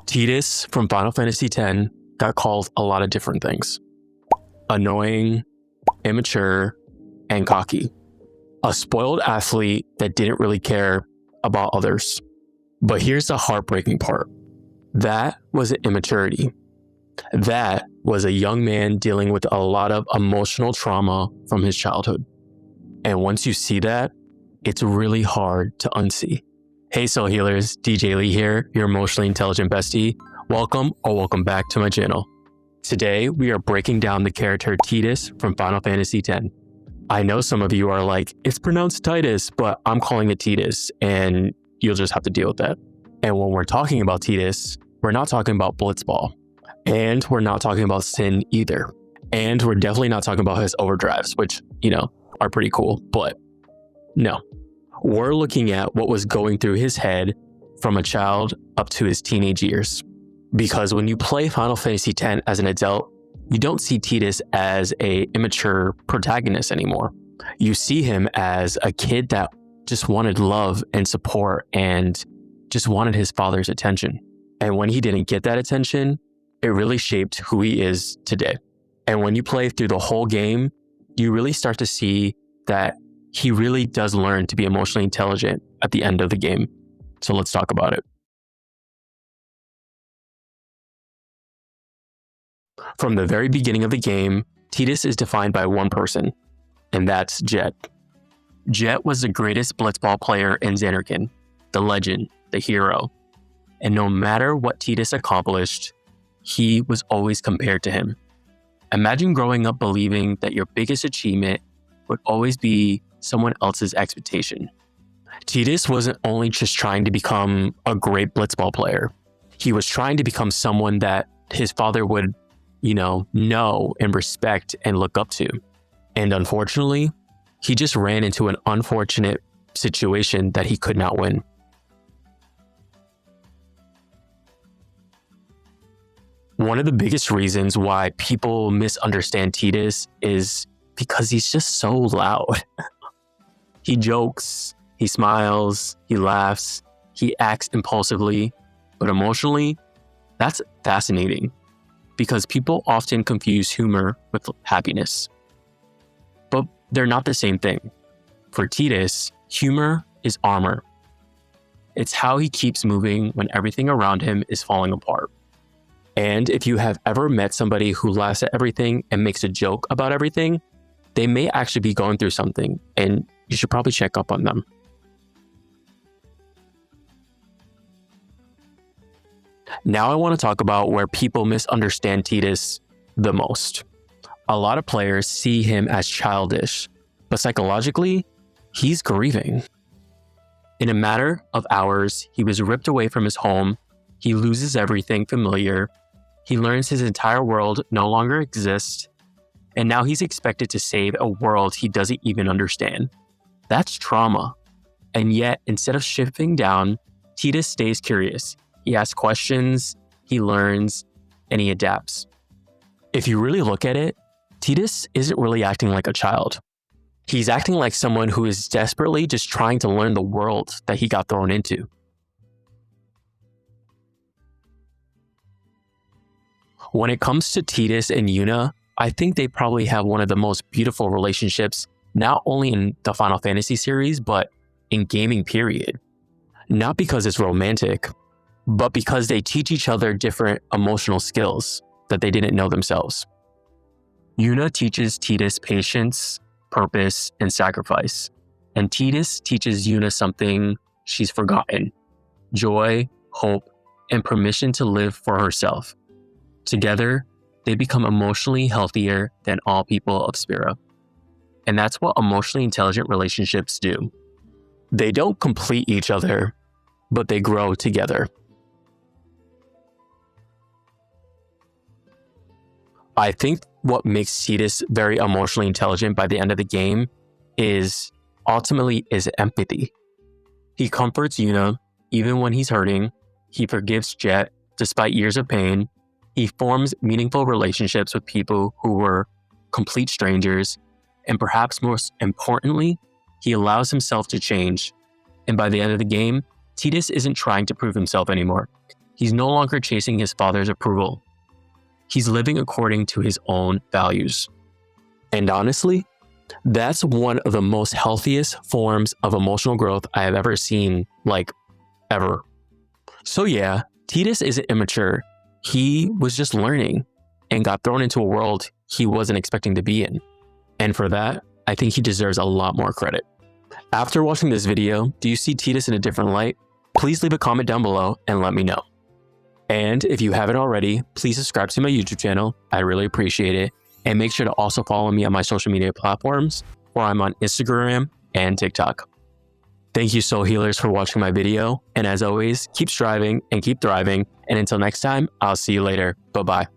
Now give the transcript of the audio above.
Tidus from Final Fantasy X got called a lot of different things. Annoying, immature, and cocky. A spoiled athlete that didn't really care about others. But here's the heartbreaking part. That wasn't immaturity. That was a young man dealing with a lot of emotional trauma from his childhood. And once you see that, it's really hard to unsee. Hey Soul Healers, DJ Lee here, your emotionally intelligent bestie. Welcome back to my channel. Today, we are breaking down the character Tidus from Final Fantasy X. I know some of you are like, it's pronounced Tidus, but I'm calling it Tidus, and you'll just have to deal with that. And when we're talking about Tidus, we're not talking about Blitzball. And we're not talking about Sin either. And we're definitely not talking about his overdrives, which, are pretty cool, but no. We're looking at what was going through his head from a child up to his teenage years. Because when you play Final Fantasy X as an adult, you don't see Tidus as an immature protagonist anymore. You see him as a kid that just wanted love and support and just wanted his father's attention. And when he didn't get that attention, it really shaped who he is today. And when you play through the whole game, you really start to see that he really does learn to be emotionally intelligent at the end of the game. So let's talk about it. From the very beginning of the game, Tidus is defined by one person, and that's Jecht. Jecht was the greatest Blitzball player in Zanarkand, the legend, the hero. And no matter what Tidus accomplished, he was always compared to him. Imagine growing up believing that your biggest achievement would always be someone else's expectation. Tidus wasn't only just trying to become a great Blitzball player. He was trying to become someone that his father would, know and respect and look up to. And unfortunately, he just ran into an unfortunate situation that he could not win. One of the biggest reasons why people misunderstand Tidus is because he's just so loud. He jokes, he smiles, he laughs, he acts impulsively, but emotionally, that's fascinating because people often confuse humor with happiness. But they're not the same thing. For Tidus, humor is armor. It's how he keeps moving when everything around him is falling apart. And if you have ever met somebody who laughs at everything and makes a joke about everything, they may actually be going through something, and you should probably check up on them. Now I want to talk about where people misunderstand Tidus the most. A lot of players see him as childish, but psychologically, he's grieving. In a matter of hours, he was ripped away from his home. He loses everything familiar. He learns his entire world no longer exists, and now he's expected to save a world he doesn't even understand. That's trauma. And yet, instead of shifting down, Tidus stays curious. He asks questions, he learns, and he adapts. If you really look at it, Tidus isn't really acting like a child. He's acting like someone who is desperately just trying to learn the world that he got thrown into. When it comes to Tidus and Yuna, I think they probably have one of the most beautiful relationships, not only in the Final Fantasy series, but in gaming period. Not because it's romantic, but because they teach each other different emotional skills that they didn't know themselves. Yuna teaches Tidus patience, purpose, and sacrifice. And Tidus teaches Yuna something she's forgotten: joy, hope, and permission to live for herself. Together, they become emotionally healthier than all people of Spira. And that's what emotionally intelligent relationships do. They don't complete each other, but they grow together. I think what makes Tidus very emotionally intelligent by the end of the game is ultimately empathy. He comforts Yuna even when he's hurting. He forgives Jecht despite years of pain. He forms meaningful relationships with people who were complete strangers, and perhaps most importantly, he allows himself to change. And by the end of the game, Tidus isn't trying to prove himself anymore. He's no longer chasing his father's approval. He's living according to his own values. And honestly, that's one of the most healthiest forms of emotional growth I have ever seen, like, ever. So yeah, Tidus isn't immature. He was just learning and got thrown into a world he wasn't expecting to be in. And for that, I think he deserves a lot more credit. After watching this video, do you see Tidus in a different light? Please leave a comment down below and let me know. And if you haven't already, please subscribe to my YouTube channel. I really appreciate it. And make sure to also follow me on my social media platforms, where I'm on Instagram and TikTok. Thank you, soul healers, for watching my video. And as always, keep striving and keep thriving. And until next time, I'll see you later. Bye-bye.